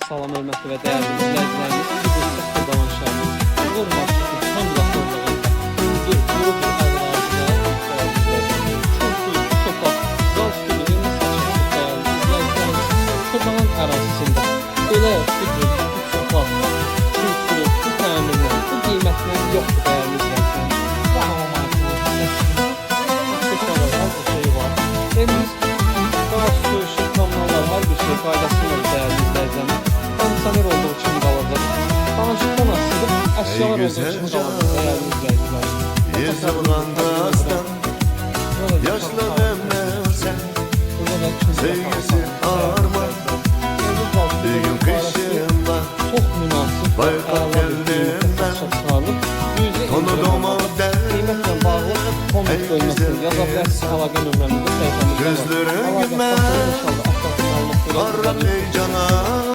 Salam hörmətli və dəyərli izləyicilərimiz, bu göstərək dolanışlarımız Uğur marşrutu son yaxınlığında bir qrup ərazide çok az zal stüdiyonu saçması dəyərli izləyicilərimiz Çobanın ərazisində belə bir çok az çünkü bu təminlər, bu qiymətlər yoxdur dəyərli izləyicilərimiz. Bu hava marşrutu aksesuarlar, bu şey var. Evimiz daha soyuşur, kameralar, hər bir şey qaydasında dəyərli izləyicilərimiz. Kondisioner olduğu için qalacaq. Danışıqdan asılıb, əşyalar olduğu için qalacaq dəyərli izləyicilərimiz. Yazılğanda aslan, yaşlı əmnəsən, sevgisi arman, düğün kışında, çox münasib, bayqaq gəldimdən, tonu domal dən, qiymətlə bağlı komment bölməsində yaza bilərsiniz, əlaqə nömrəmizdə səhifəmizdə var. gözlərin gülmən, qarra ey cana,